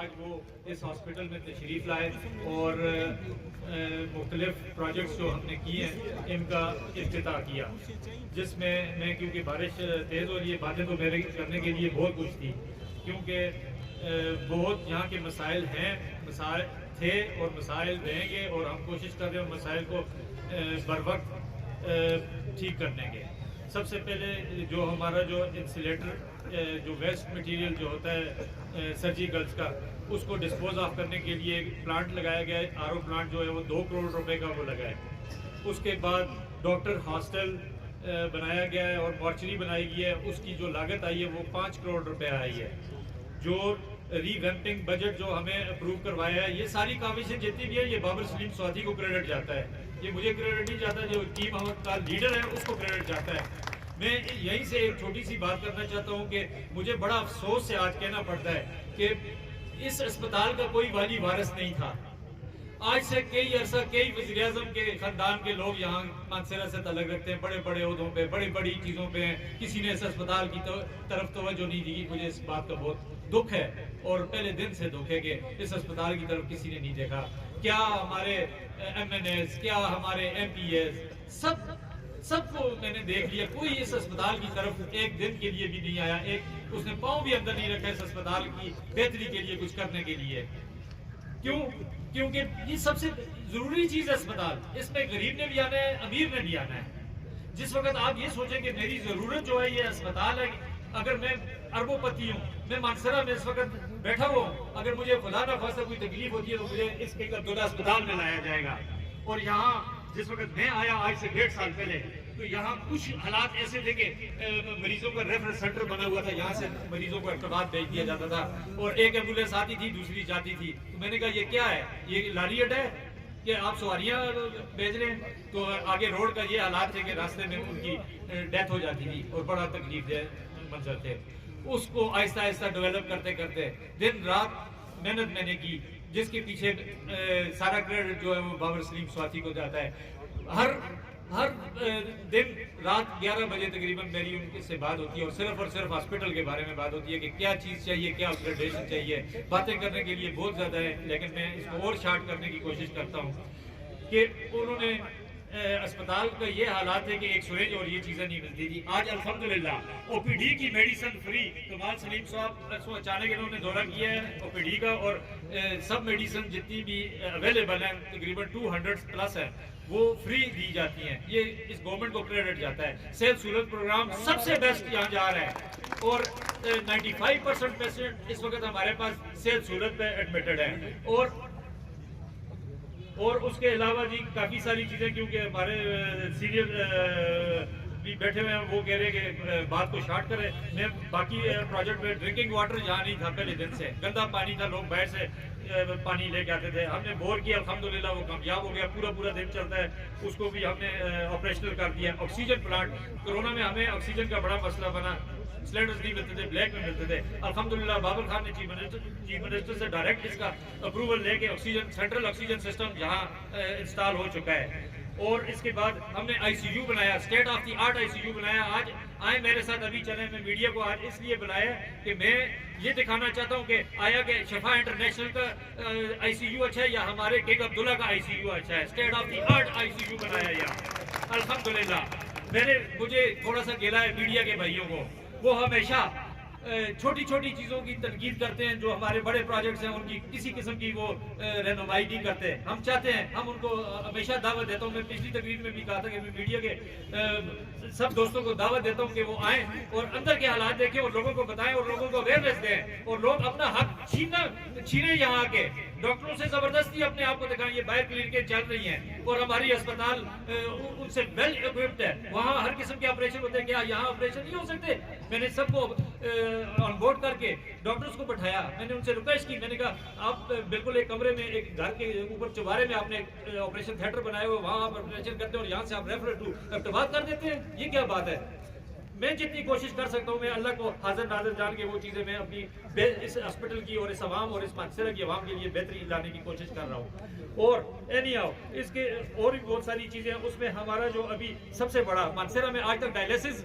آج وہ اس ہاسپٹل میں تشریف لائے اور مختلف پروجیکٹس جو ہم نے کیے ہیں ان کا افتتاح کیا، جس میں کیونکہ بارش تیز ہو رہی ہے، باتیں تو میرے کرنے کے لیے بہت کچھ تھی، کیونکہ بہت یہاں کے مسائل ہیں، مسائل تھے اور مسائل رہیں گے، اور ہم کوشش کر رہے ہیں مسائل کو بر وقت ٹھیک کرنے کے۔ سب سے پہلے جو ہمارا جو انسولیٹر جو ویسٹ مٹیریل جو ہوتا ہے سرجیکلز کا، اس کو ڈسپوز آف کرنے کے لیے ایک پلانٹ لگایا گیا ہے، آر او پلانٹ جو ہے وہ 2 کروڑ روپے کا وہ لگا ہے۔ اس کے بعد ڈاکٹر ہاسٹل بنایا گیا ہے اور مارچری بنائی گئی ہے، اس کی جو لاگت آئی ہے وہ 5 کروڑ روپے آئی ہے۔ جو ری ویمپنگ بجٹ جو ہمیں اپروو کروایا ہے، یہ ساری کاوشیں جتنی بھی ہے یہ بابر سلیم سعودی کو کریڈٹ جاتا ہے، یہ مجھے کریڈٹ نہیں جاتا، جو ٹیم احمد کا لیڈر ہے اس کو کریڈٹ جاتا ہے۔ میں یہیں سے ایک چھوٹی سی بات کرنا چاہتا ہوں کہ مجھے بڑا افسوس سے آج کہنا پڑتا ہے کہ اس اسپتال کا کوئی والی وارث نہیں تھا۔ آج سے کئی عرصہ کئی وزیر اعظم کے خاندان کے لوگ یہاں مانسیرا سے تعلق رکھتے ہیں، بڑے بڑے عہدوں پہ، بڑی بڑی چیزوں پہ ہیں، کسی نے اس اسپتال کی طرف توجہ نہیں دی۔ مجھے اس بات کا بہت دکھ ہے اور پہلے دن سے دکھ ہے کہ اس اسپتال کی طرف کسی نے نہیں دیکھا۔ کیا ہمارے ایم این ایز، کیا ہمارے ایم پی ایز، سب کو میں نے دیکھ لیا، کوئی اس اسپتال کی طرف ایک دن کے لیے بھی نہیں آیا، ایک اس نے پاؤں بھی اندر نہیں رکھا اس اسپتال کی بہتری کے لیے کچھ کرنے کے لیے۔ کیوں؟ کیونکہ یہ سب سے ضروری چیز ہے اسپتال، اس میں غریب نے بھی آنا ہے، امیر نے بھی آنا ہے۔ جس وقت آپ یہ سوچیں کہ میری ضرورت جو ہے یہ اسپتال ہے، اگر میں اربوں پتی ہوں، میں مانسرا میں اس وقت بیٹھا ہوا ہوں، اگر مجھے خدا نہ خواستہ کوئی تکلیف ہوتی ہے تو مجھے اس کے عبداللہ اسپتال میں لایا جائے گا۔ اور یہاں جس وقت میں آیا آج سے 1.5 سال پہلے، تو یہاں کچھ حالات ایسے تھے کہ مریضوں کا ریفرنس سینٹر بنا ہوا تھا، یہاں سے مریضوں کو ارتباط بھیج دیا جاتا تھا، اور ایک ایمبولینس آتی تھی دوسری جاتی تھی۔ تو میں نے کہا یہ کیا ہے، یہ لاریٹ ہے کہ آپ سواریاں بھیج رہے ہیں؟ تو آگے روڈ کا یہ حالات تھے کہ راستے میں ان کی ڈیتھ ہو جاتی تھی اور بڑا تکلیف دہ منظر تھے۔ اس کو آہستہ آہستہ ڈیولپ کرتے کرتے دن رات محنت میں نے کی، جس کے پیچھے سارا کریڈٹ جو ہے وہ بابر سلیم سعودی کو جاتا ہے۔ ہر دن رات 11 بجے تقریباً میری ان سے بات ہوتی ہے، اور صرف ہاسپٹل کے بارے میں بات ہوتی ہے کہ کیا چیز چاہیے، کیا اپگریڈیشن چاہیے۔ باتیں کرنے کے لیے بہت زیادہ ہے، لیکن میں اس کو اور شارٹ کرنے کی کوشش کرتا ہوں کہ انہوں نے اسپتال کا یہ حالات ہے کہ ایک سورج اور یہ چیزیں نہیں ملتی تھی۔ آج الحمدللہ او پی ڈی کی میڈیسن فری، کمال سلیم صاحب اچانک انہوں نے دورہ کیا ہے او پی ڈی کا، اور سب میڈیسن جتنی بھی اویلیبل ہیں تقریباً 200 پلس ہیں وہ فری دی جاتی ہیں۔ یہ اس گورنمنٹ کو کریڈٹ جاتا ہے۔ صحت سہولت پروگرام سب سے بیسٹ یہاں جا رہا ہے، اور 95% پیشنٹ اس وقت ہمارے پاس صحت سہولت پہ ایڈمٹڈ ہیں۔ اور اس کے علاوہ جی کافی ساری چیزیں، کیونکہ ہمارے سینئر بھی بیٹھے ہوئے ہیں، وہ کہہ رہے ہیں کہ بات کو شارٹ کریں۔ میں باقی پروجیکٹ میں ڈرنکنگ واٹر یہاں نہیں تھا پہلے دن سے، گندا پانی تھا، لوگ باہر سے پانی لے کے آتے تھے، ہم نے بور کیا، الحمدللہ وہ کامیاب ہو گیا، پورا دن چلتا ہے، اس کو بھی ہم نے آپریشنل کر دیا۔ آکسیجن پلانٹ، کورونا میں ہمیں آکسیجن کا بڑا مسئلہ بنا، سلینڈرز نہیں ملتے تھے، بلیک میں ملتے تھے، الحمدللہ بابر خان نے چیف منسٹر سے ڈائریکٹ اس کا اپروول لے کے آکسیجن سینٹرل آکسیجن سسٹم یہاں انسٹال ہو چکا ہے۔ اور اس کے بعد ہم نے آئی سی یو بنایا، state of the art I C U بنایا۔ آج آئے میرے ساتھ، ابھی چلیں، میں میڈیا کو آج اس لیے بلایا کہ میں یہ دکھانا چاہتا ہوں کہ آیا کہ شفا انٹرنیشنل کا آئی سی یو اچھا ہے یا ہمارے کنگ عبداللہ کا آئی سی یو اچھا ہے۔ State of the art I C U بنایا یہاں الحمدللہ۔ مجھے تھوڑا سا گیلا ہے میڈیا کے بھائیوں کو، وہ ہمیشہ چھوٹی چھوٹی چیزوں کی تنقید کرتے ہیں، جو ہمارے بڑے پروجیکٹس ہیں ان کی کسی قسم کی وہ رہنمائی نہیں کرتے۔ ہم چاہتے ہیں، ہم ان کو ہمیشہ دعوت دیتا ہوں، میں پچھلی تقریر میں بھی کہا تھا کہ میں میڈیا کے سب دوستوں کو دعوت دیتا ہوں کہ وہ آئیں اور اندر کے حالات دیکھیں اور لوگوں کو بتائیں اور لوگوں کو اویئرنیس دیں، اور لوگ اپنا حق چھینے یہاں آ کے ڈاکٹروں سے زبردستی اپنے آپ کو دکھائیں۔ یہ باہر کلینکیں چل رہی ہیں اور ہماری اسپتال ان سے ویل ایکوپڈ ہے، وہاں ہر قسم کے آپریشن ہوتے ہیں، کیا یہاں آپریشن نہیں ہو سکتے؟ میں نے سب کو آن بورڈ کر کے ڈاکٹرز کو بٹھایا، میں نے ان سے ریکویسٹ کی، میں نے کہا آپ بالکل ایک کمرے میں، ایک گھر کے اوپر چوبارے میں آپ نے آپریشن تھیٹر بنائے ہوئے، وہاں آپ آپریشن کرتے ہیں اور یہاں سے آپ ریفر ٹو ارتباط کر دیتے ہیں، یہ کیا بات ہے؟ میں جتنی کوشش کر سکتا ہوں، میں اللہ کو حاضر ناظر جان کے وہ چیزیں میں اپنی اس ہاسپٹل کی اور اس عوام اور اس مانسیرا کی عوام کے لیے بہتری لانے کی کوشش کر رہا ہوں۔ اور اینی ہاؤ اس کے اور بھی بہت ساری چیزیں ہیں، اس میں ہمارا جو ابھی سب سے بڑا مانسیرا میں آج تک ڈائلیسس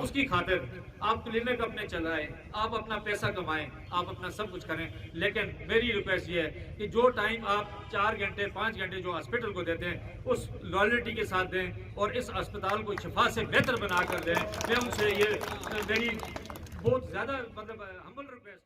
اس کی خاطر آپ کلینک اپنے چلائیں، آپ اپنا پیسہ کمائیں، آپ اپنا سب کچھ کریں، لیکن میری ریکویسٹ یہ ہے کہ جو ٹائم آپ 4 گھنٹے 5 گھنٹے جو ہاسپٹل کو دیتے ہیں اس لائلٹی کے ساتھ دیں اور اس اسپتال کو شفا سے بہتر بنا کر دیں. میں ان سے یہ میری بہت زیادہ ہمبل ریکویسٹ